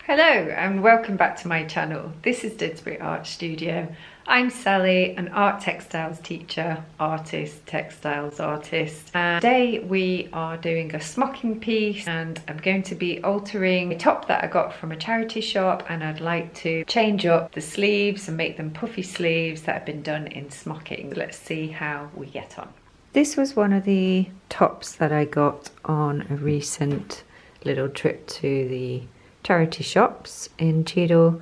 Hello and welcome back to my channel. This is Didsbury Art Studio. I'm Sally, an art textiles teacher, artist, textiles artist. And today we are doing a smocking piece and I'm going to be altering a top that I got from a charity shop, and I'd like to change up the sleeves and make them puffy sleeves that have been done in smocking. Let's see how we get on. This was one of the tops that I got on a recent little trip to the charity shops in Cheadle,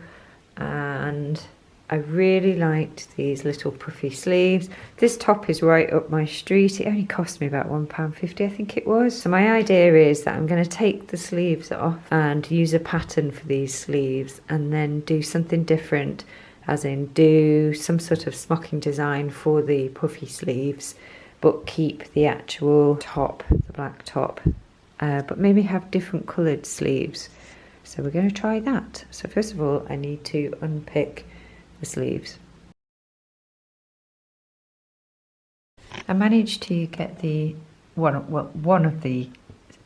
and I really liked these little puffy sleeves. This top is right up my street. It only cost me about £1.50, I think it was. So my idea is that I'm going to take the sleeves off and use a pattern for these sleeves and then do something different, as in do some sort of smocking design for the puffy sleeves, but keep the actual top, the black top, but maybe have different coloured sleeves. So we're going to try that. So first of all, I need to unpick the sleeves. I managed to get the one of the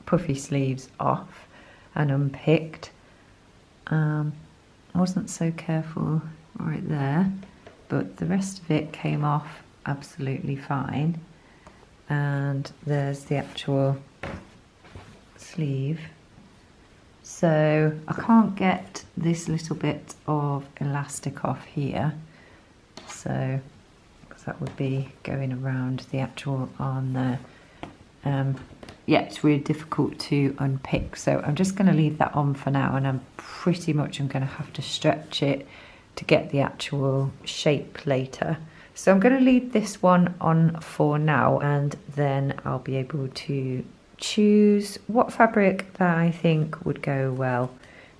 puffy sleeves off and unpicked. I wasn't so careful right there, but the rest of it came off absolutely fine. And there's the actual sleeve. So I can't get this little bit of elastic off here, so because that would be going around the actual arm there. Yeah, it's really difficult to unpick, so I'm just going to leave that on for now, and I'm going to have to stretch it to get the actual shape later. So I'm going to leave this one on for now, and then I'll be able to choose what fabric that I think would go well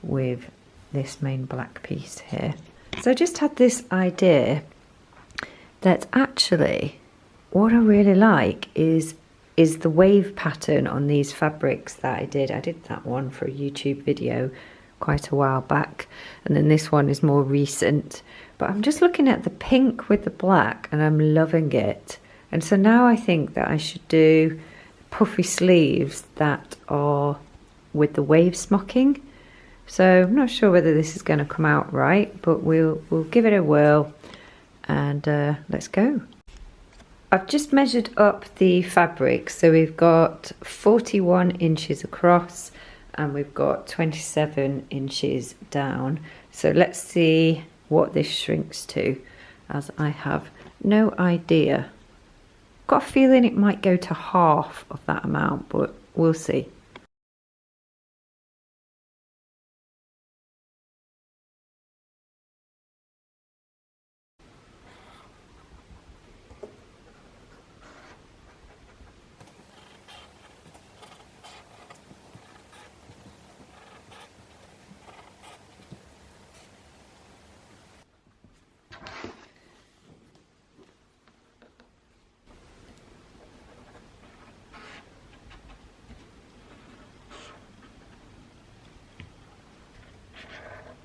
with this main black piece here. So I just had this idea that actually what I really like is the wave pattern on these fabrics that I did. I did that one for a YouTube video quite a while back, and then this one is more recent, but I'm just looking at the pink with the black and I'm loving it. And so now I think that I should do puffy sleeves that are with the wave smocking. So I'm not sure whether this is going to come out right, but we'll give it a whirl, and let's go. I've just measured up the fabric, so we've got 41 inches across and we've got 27 inches down. So let's see what this shrinks to, as I have no idea. Got a feeling it might go to half of that amount, but we'll see.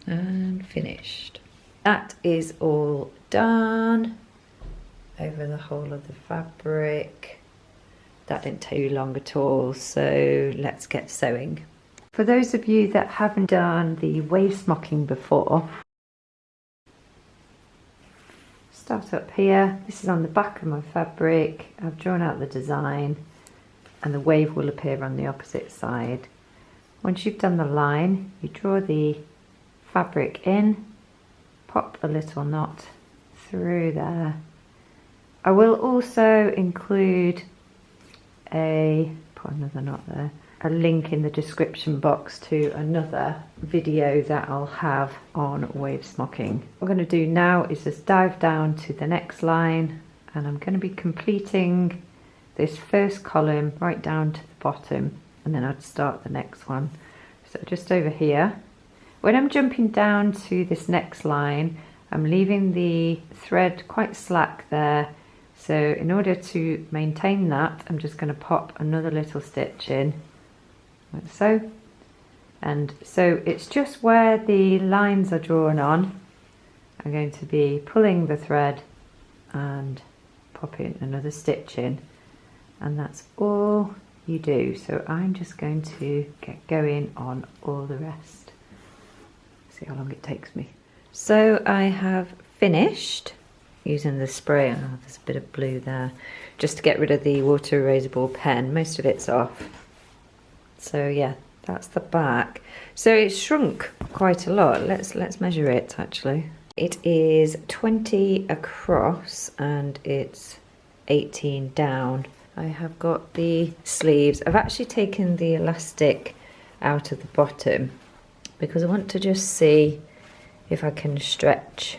And finished. That is all done over the whole of the fabric. That didn't take long at all, so let's get sewing. For those of you that haven't done the wave smocking before, start up here. This is on the back of my fabric. I've drawn out the design and the wave will appear on the opposite side. Once you've done the line, you draw the fabric in, pop a little knot through there. I will also include put another knot there, a link in the description box to another video that I'll have on wave smocking. What I'm going to do now is just dive down to the next line, and I'm going to be completing this first column right down to the bottom, and then I'd start the next one. So just over here, when I'm jumping down to this next line, I'm leaving the thread quite slack there. So in order to maintain that, I'm just going to pop another little stitch in, like so. And so it's just where the lines are drawn on, I'm going to be pulling the thread and popping another stitch in. And that's all you do. So I'm just going to get going on all the rest. See how long it takes me. So I have finished using the spray. Oh, there's a bit of blue there. Just to get rid of the water erasable pen. Most of it's off. So yeah, that's the back. So it's shrunk quite a lot. Let's measure it actually. It is 20 across and it's 18 down. I have got the sleeves. I've actually taken the elastic out of the bottom because I want to just see if I can stretch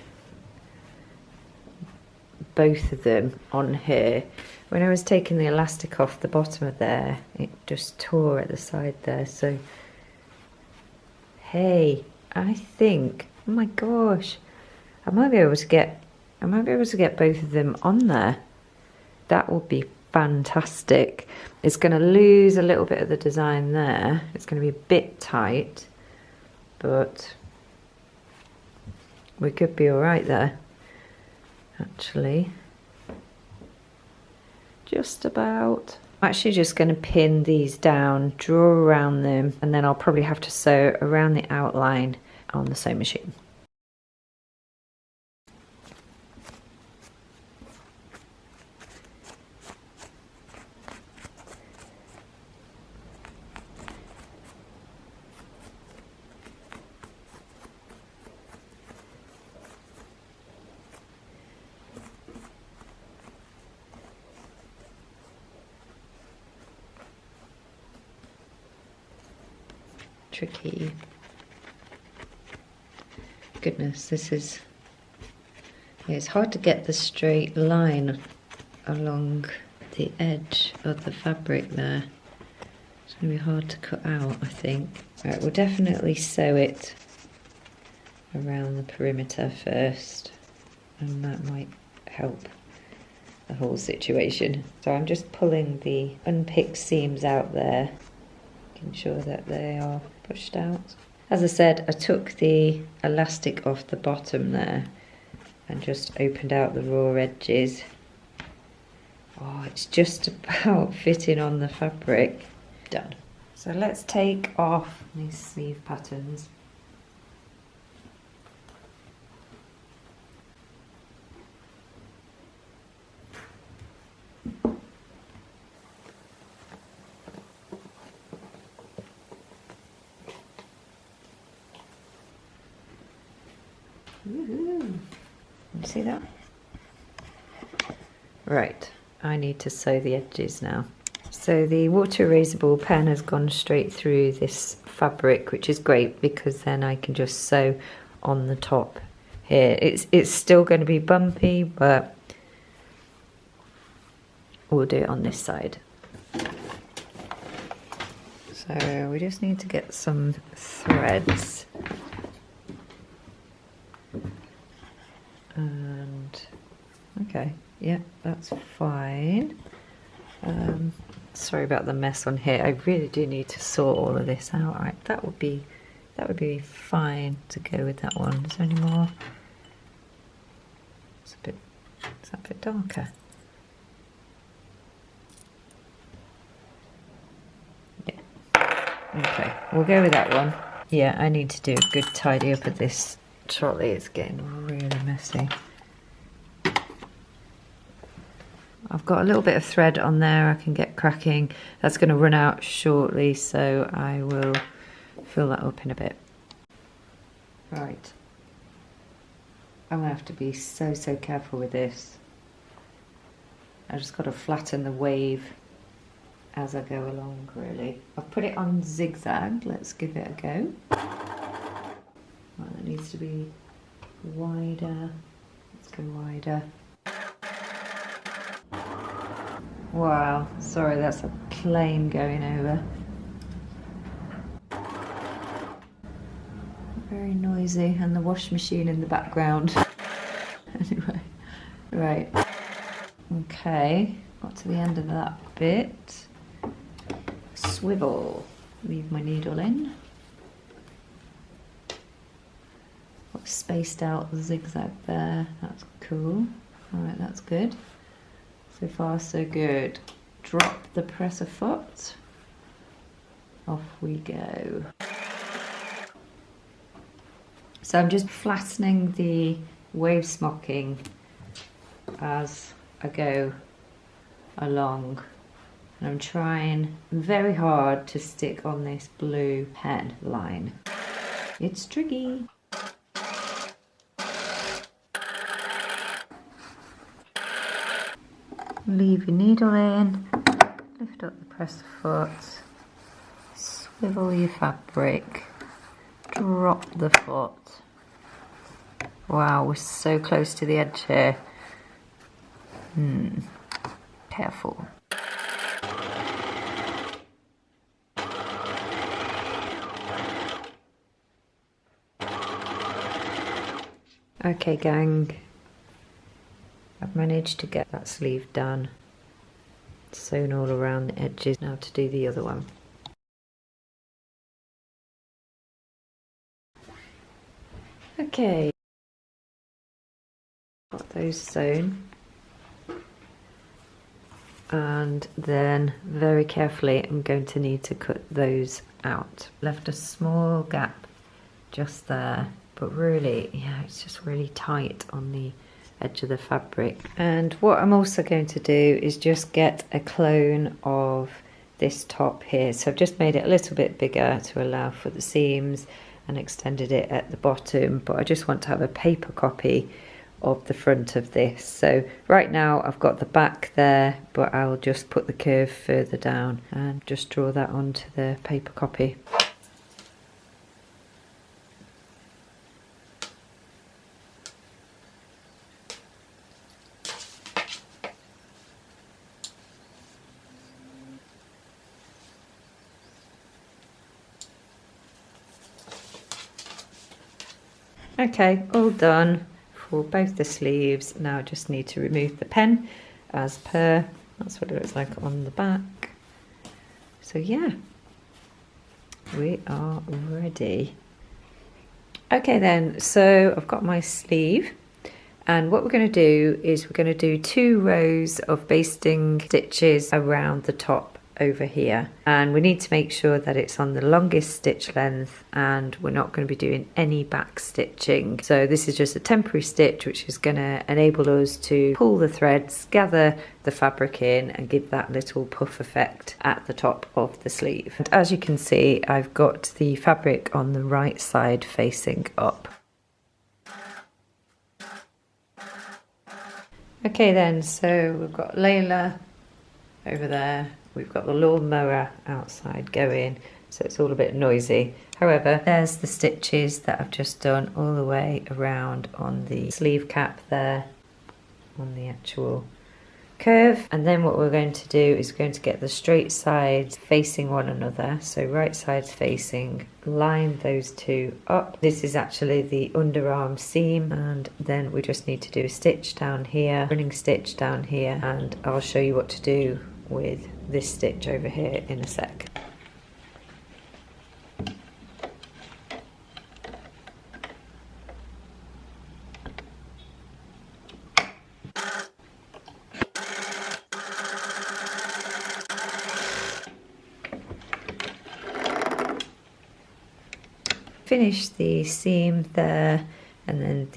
both of them on here. When I was taking the elastic off the bottom of there, it just tore at the side there. So hey, I think, oh my gosh, I might be able to get both of them on there. That would be fantastic. It's going to lose a little bit of the design there. It's going to be a bit tight, but we could be all right there. Actually, just about. I'm actually just going to pin these down, draw around them, and then I'll probably have to sew around the outline on the sewing machine. Tricky. Goodness, this is, yeah, it's hard to get the straight line along the edge of the fabric there. It's going to be hard to cut out, I think. Right, we'll definitely sew it around the perimeter first, and that might help the whole situation. So I'm just pulling the unpicked seams out there, making sure that they are pushed out. As I said, I took the elastic off the bottom there and just opened out the raw edges. Oh, it's just about fitting on the fabric. Done. So let's take off these sleeve patterns. Woohoo! You see that? Right, I need to sew the edges now. So the water erasable pen has gone straight through this fabric, which is great because then I can just sew on the top here. It's still going to be bumpy, but we'll do it on this side. So we just need to get some threads. And okay, yeah, that's fine. Sorry about the mess on here. I really do need to sort all of this out. Right, that would be fine to go with that one. Is there any more? Is that a bit darker? Yeah. Okay, we'll go with that one. Yeah, I need to do a good tidy up of this trolley. It's getting really messy. I've got a little bit of thread on there I can get cracking. That's going to run out shortly, so I will fill that up in a bit. Right. I'm going to have to be so careful with this. I just got to flatten the wave as I go along, really. I've put it on zigzag. Let's give it a go. Well, it needs to be wider. Let's go wider. Wow, sorry, that's a plane going over. Very noisy, and the wash machine in the background. Anyway, right. Okay, got to the end of that bit. Swivel. Leave my needle in. Got spaced out zigzag there. That's cool. Alright, that's good. So far so good. Drop the presser foot. Off we go. So I'm just flattening the wave smocking as I go along. And I'm trying very hard to stick on this blue pen line. It's tricky. Leave your needle in, lift up the press foot, swivel your fabric, drop the foot. Wow, we're so close to the edge here. Careful. Okay gang, I've managed to get that sleeve done, sewn all around the edges. Now to do the other one. Okay, got those sewn, and then very carefully I'm going to need to cut those out. Left a small gap just there, but really, yeah, it's just really tight on the edge of the fabric. And what I'm also going to do is just get a clone of this top here. So I've just made it a little bit bigger to allow for the seams and extended it at the bottom, but I just want to have a paper copy of the front of this. So right now I've got the back there, but I'll just put the curve further down and just draw that onto the paper copy. Okay, all done for both the sleeves. Now I just need to remove the pen as per. That's what it looks like on the back. So yeah, we are ready. Okay then, so I've got my sleeve, and what we're going to do is we're going to do 2 rows of basting stitches around the top over here, and we need to make sure that it's on the longest stitch length, and we're not going to be doing any back stitching. So this is just a temporary stitch which is going to enable us to pull the threads, gather the fabric in, and give that little puff effect at the top of the sleeve. And as you can see, I've got the fabric on the right side facing up. Okay then, so we've got Layla over there. We've got the lawnmower outside going, so it's all a bit noisy. However, there's the stitches that I've just done all the way around on the sleeve cap there, on the actual curve. And then what we're going to do is we're going to get the straight sides facing one another. So right sides facing, line those 2 up. This is actually the underarm seam, and then we just need to do a stitch down here, running stitch down here, and I'll show you what to do with this stitch over here in a sec. Finish the seam there, and then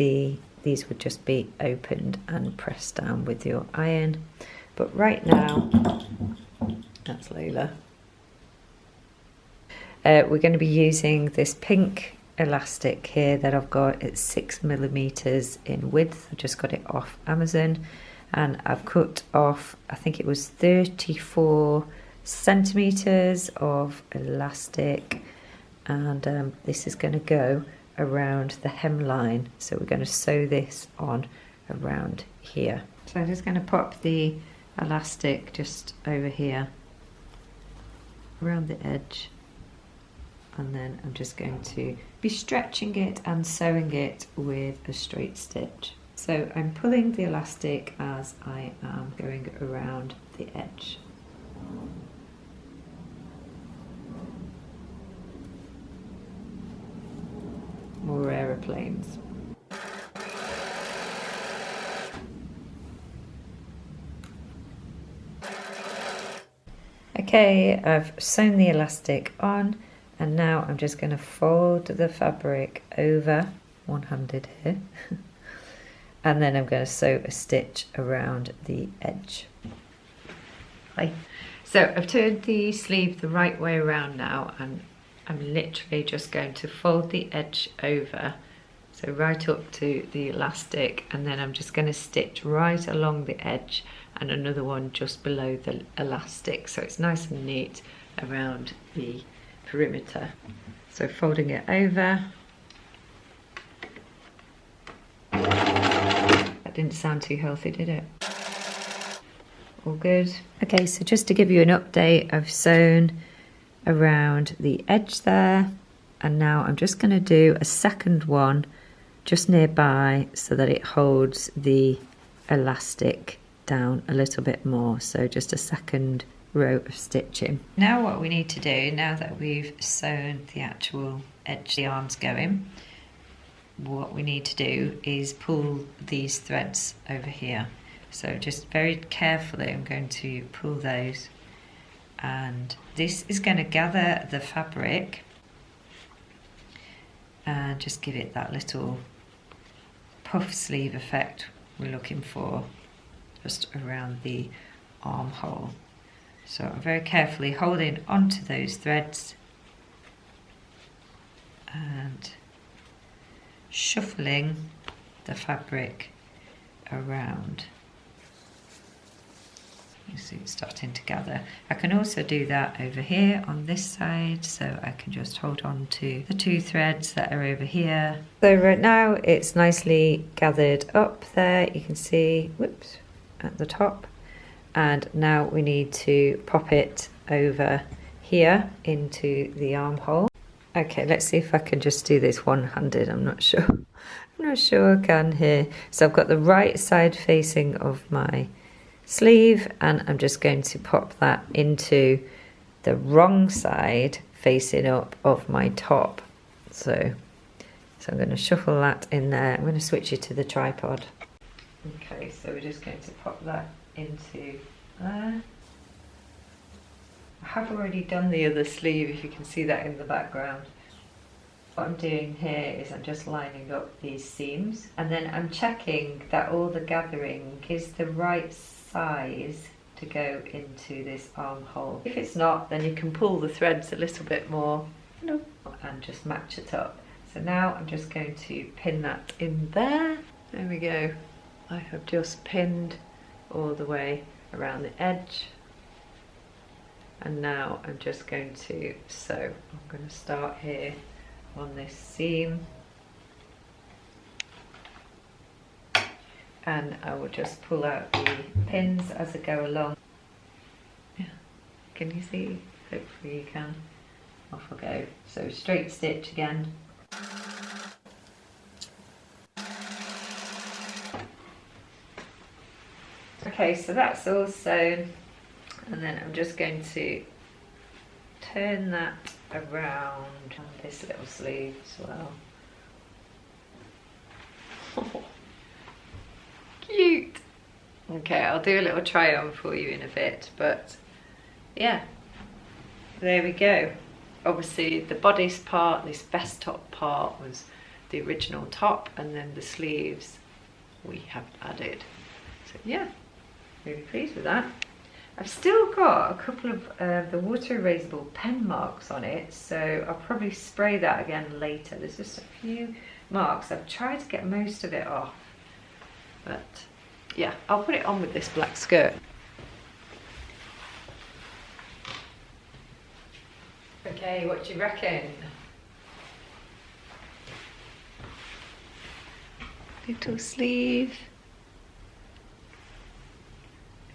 these would just be opened and pressed down with your iron. But right now, that's Layla. We're going to be using this pink elastic here that I've got. It's 6mm in width. I just got it off Amazon, and I've cut off, I think it was 34 centimeters of elastic, and this is going to go around the hemline. So we're going to sew this on around here. So I'm just going to pop the elastic just over here around the edge, and then I'm just going to be stretching it and sewing it with a straight stitch. So I'm pulling the elastic as I am going around the edge. More aeroplanes. Okay, I've sewn the elastic on, and now I'm just going to fold the fabric over one-handed here. And then I'm going to sew a stitch around the edge. Okay. So I've turned the sleeve the right way around now, and I'm literally just going to fold the edge over, so right up to the elastic, and then I'm just going to stitch right along the edge and another one just below the elastic, so it's nice and neat around the perimeter. So folding it over. That didn't sound too healthy, did it? All good. Okay, so just to give you an update, I've sewn around the edge there, and now I'm just going to do a second one just nearby so that it holds the elastic down a little bit more. So just a second row of stitching. Now what we need to do, now that we've sewn the actual edge, the arms going, what we need to do is pull these threads over here. So just very carefully I'm going to pull those, and this is going to gather the fabric and just give it that little puff sleeve effect we're looking for just around the armhole. So I'm very carefully holding onto those threads and shuffling the fabric around. You see it's starting to gather. I can also do that over here on this side, so I can just hold on to the two threads that are over here. So right now it's nicely gathered up there, you can see, whoops, at the top. And now we need to pop it over here into the armhole. Okay, let's see if I can just do this one-handed. I'm not sure. I'm not sure I can here. So I've got the right side facing of my sleeve, and I'm just going to pop that into the wrong side facing up of my top. So I'm going to shuffle that in there. I'm going to switch it to the tripod. Okay, so we're just going to pop that into there. I have already done the other sleeve, if you can see that in the background. What I'm doing here is I'm just lining up these seams, and then I'm checking that all the gathering is the right size to go into this armhole. If it's not, then you can pull the threads a little bit more and just match it up. So now I'm just going to pin that in there. There we go. I have just pinned all the way around the edge, and now I'm just going to sew. I'm going to start here on this seam, and I will just pull out the pins as I go along. Yeah, can you see? Hopefully you can. Off I go. So straight stitch again. Okay, so that's all sewn, and then I'm just going to turn that around on this little sleeve as well. Oh, cute! Okay, I'll do a little try on for you in a bit, but yeah, there we go. Obviously the bodice part, this vest top part, was the original top, and then the sleeves we have added. So yeah, really pleased with that. I've still got a couple of the water erasable pen marks on it, so I'll probably spray that again later. There's just a few marks. I've tried to get most of it off, but yeah, I'll put it on with this black skirt. Okay, what do you reckon? Little sleeve.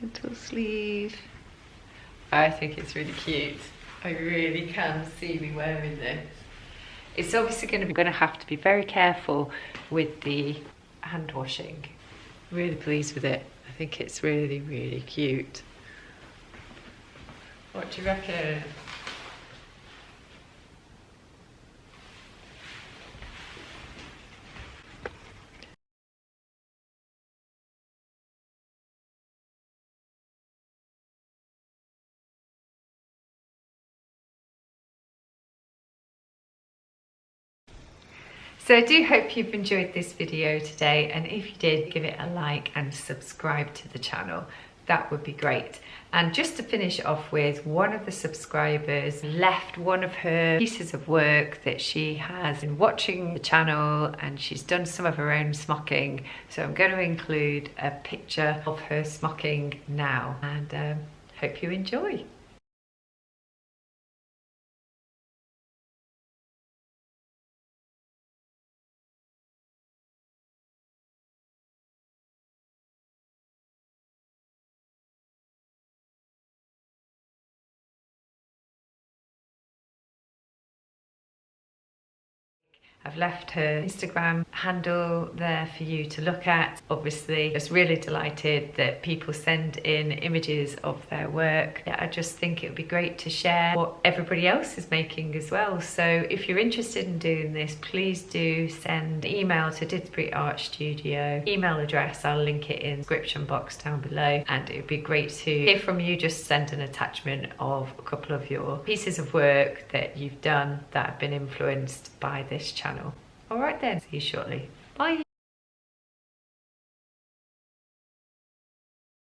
Little sleeve. I think it's really cute. I really can see me wearing this. It's obviously going to have to be very careful with the hand washing. Really pleased with it. I think it's really, really cute. What do you reckon? So I do hope you've enjoyed this video today, and if you did, give it a like and subscribe to the channel. That would be great. And just to finish off with, one of the subscribers left one of her pieces of work that she has been watching the channel, and she's done some of her own smocking. So I'm going to include a picture of her smocking now, and hope you enjoy. I've left her Instagram handle there for you to look at. Obviously, I was really delighted that people send in images of their work. I just think it would be great to share what everybody else is making as well. So if you're interested in doing this, please do send an email to Didsbury Art Studio. Email address, I'll link it in the description box down below. And it would be great to hear from you. Just send an attachment of a couple of your pieces of work that you've done that have been influenced by this channel. All right then, see you shortly. Bye.